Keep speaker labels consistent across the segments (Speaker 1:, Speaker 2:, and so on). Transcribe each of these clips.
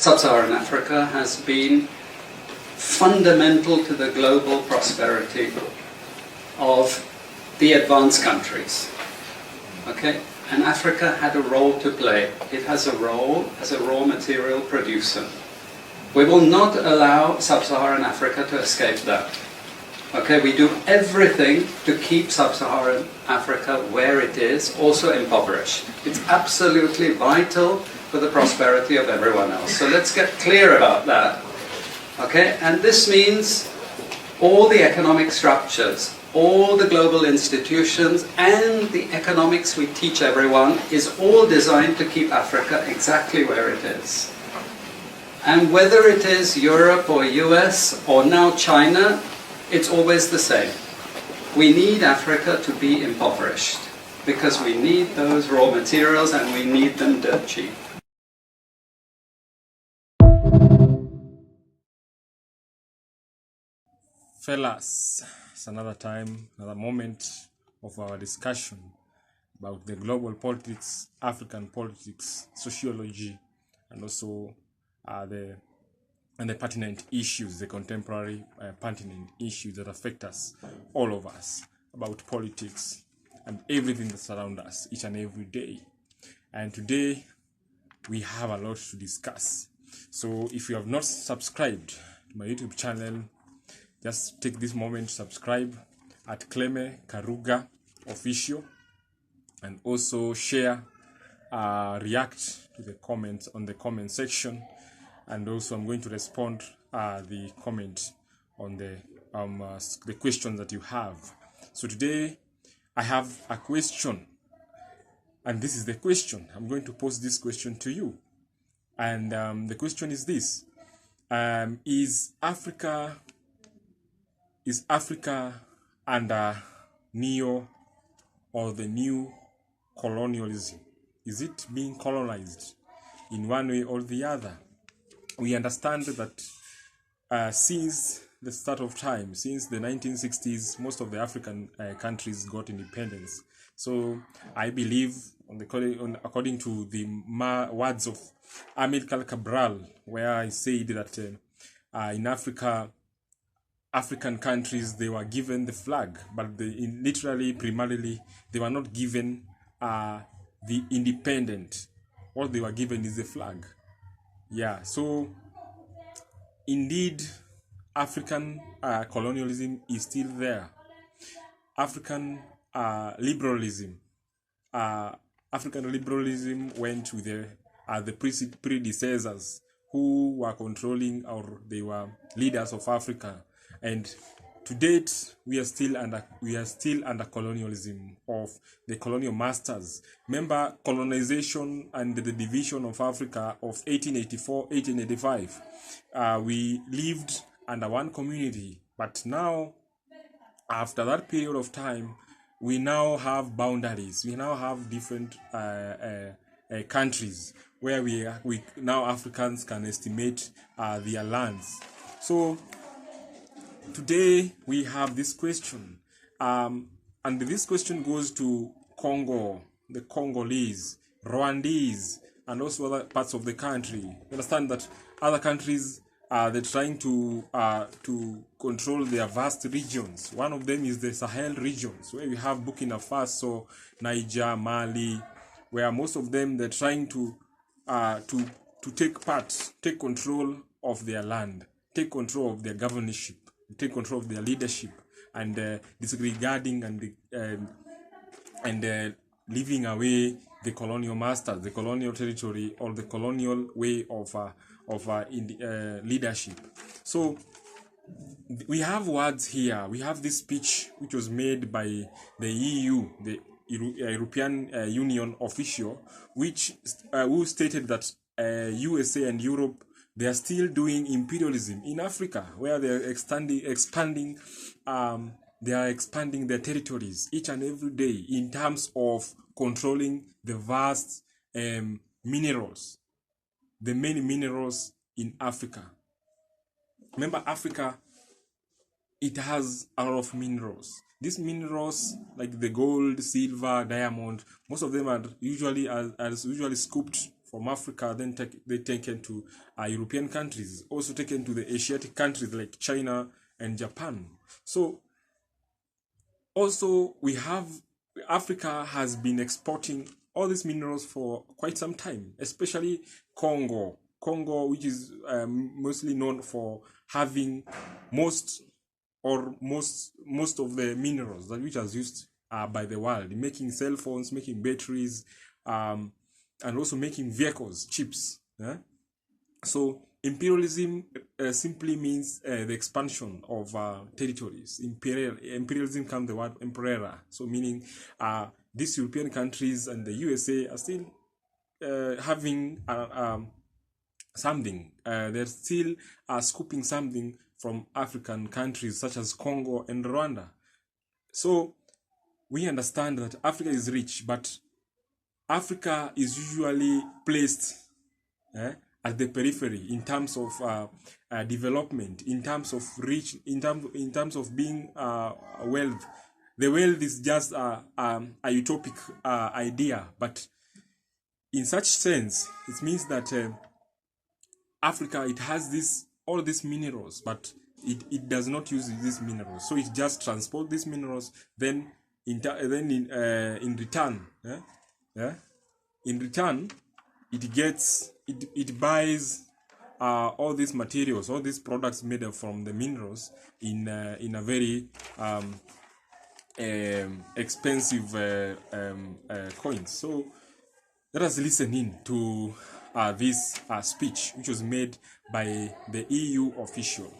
Speaker 1: Sub-Saharan Africa has been fundamental to the global prosperity of the advanced countries. Okay? And Africa had a role to play. It has a role as a raw material producer. We will not allow Sub-Saharan Africa to escape that. Okay, we do everything to keep Sub-Saharan Africa where it is, also impoverished. It's absolutely vital for the prosperity of everyone else. So let's get clear about that. Okay, and this means all the economic structures, all the global institutions, and the economics we teach everyone is all designed to keep Africa exactly where it is. And whether it is Europe or US or now China, it's always the same. We need Africa to be impoverished because we need those raw materials and we need them dirt cheap.
Speaker 2: Fellas, it's another time, another moment of our discussion about the global politics, African politics, sociology, and also the pertinent issues, the contemporary pertinent issues that affect us, all of us, about politics and everything that surrounds us each and every day. And today, we have a lot to discuss. So if you have not subscribed to my YouTube channel, just take this moment to subscribe at Cleme Karuga Official, and also share, react to the comments on the comment section, and also I'm going to respond the comment on the questions that you have. So today I have a question, and this is the question. I'm going to pose this question to you, and the question is this: Is Africa under neo or the new colonialism? Is it being colonized in one way or the other? We understand that since the start of time, since the 1960s, most of the African countries got independence. So I believe, according to the words of Amilcar Cabral, where I said that in Africa, African countries, they were given the flag, but primarily, they were not given the independent. What they were given is the flag. Yeah, so indeed, African colonialism is still there. African liberalism went with the predecessors who were controlling, or they were leaders of Africa. And to date, we are still under colonialism of the colonial masters. Remember colonization and the division of Africa of 1884, 1885. We lived under one community, but now, after that period of time, we now have boundaries. We now have different countries where we now Africans can estimate their lands. So today we have this question, and this question goes to Congo, the Congolese, Rwandese, and also other parts of the country. You understand that other countries, they're trying to control their vast regions. One of them is the Sahel regions, where we have Burkina Faso, Niger, Mali, where most of them, they're trying to take control of their land, take control of their governorship, take control of their leadership, and disregarding and leaving away the colonial masters, the colonial territory, or the colonial way of leadership. So we have words here. We have this speech which was made by the EU, the European Union official, who stated that USA and Europe, they are still doing imperialism in Africa, where they are expanding their territories each and every day in terms of controlling the vast minerals, the many minerals in Africa. Remember, Africa, it has a lot of minerals. These minerals, like the gold, silver, diamond, most of them are usually scooped from Africa, then they taken to European countries, also taken to the Asiatic countries like China and Japan. So also Africa has been exporting all these minerals for quite some time, especially Congo, which is mostly known for having most of the minerals which are used by the world, making cell phones, making batteries, and also making vehicles, chips. So imperialism simply means the expansion of territories. Imperialism comes the word imperial, so meaning these European countries and the USA are still having something. They're still scooping something from African countries such as Congo and Rwanda. So we understand that Africa is rich, but Africa is usually placed at the periphery in terms of development, in terms of rich, in terms of being wealth. The wealth is just a utopic idea, but in such sense, it means that Africa, it has all these minerals, but it does not use these minerals. So it just transports these minerals. Then in return, in return, it buys all these materials, all these products made from the minerals in a very expensive coins. So let us listen in to this speech, which was made by the EU official.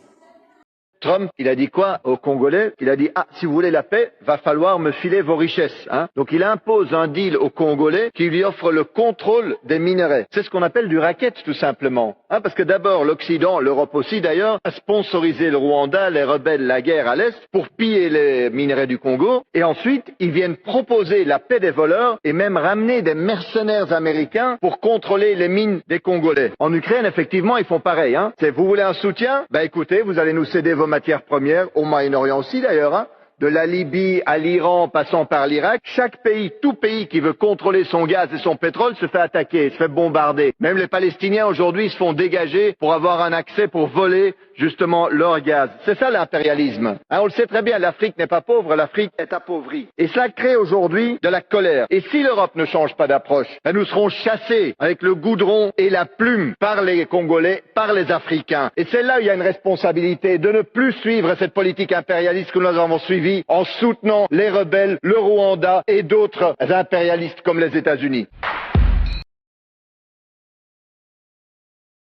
Speaker 3: Trump, il a dit quoi aux Congolais? Il a dit « Ah, si vous voulez la paix, va falloir me filer vos richesses. » Donc il impose un deal aux Congolais qui lui offre le contrôle des minerais. C'est ce qu'on appelle du racket, tout simplement. Parce que d'abord, l'Occident, l'Europe aussi d'ailleurs, a sponsorisé le Rwanda, les rebelles, la guerre à l'Est, pour piller les minerais du Congo. Et ensuite, ils viennent proposer la paix des voleurs et même ramener des mercenaires américains pour contrôler les mines des Congolais. En Ukraine, effectivement, ils font pareil. C'est vous voulez un soutien? Écoutez, vous allez nous céder vos matières premières, au Moyen-Orient aussi d'ailleurs, de la Libye à l'Iran, passant par l'Irak. Chaque pays, tout pays qui veut contrôler son gaz et son pétrole se fait attaquer, se fait bombarder. Même les Palestiniens aujourd'hui se font dégager pour avoir un accès pour voler justement leur gaz. C'est ça l'impérialisme. On le sait très bien, l'Afrique n'est pas pauvre, l'Afrique est appauvrie. Et cela crée aujourd'hui de la colère. Et si l'Europe ne change pas d'approche, nous serons chassés avec le goudron et la plume par les Congolais, par les Africains. Et c'est là où il y a une responsabilité de ne plus suivre cette politique impérialiste que nous avons suivie en soutenant les rebelles, le Rwanda et d'autres impérialistes comme les États-Unis.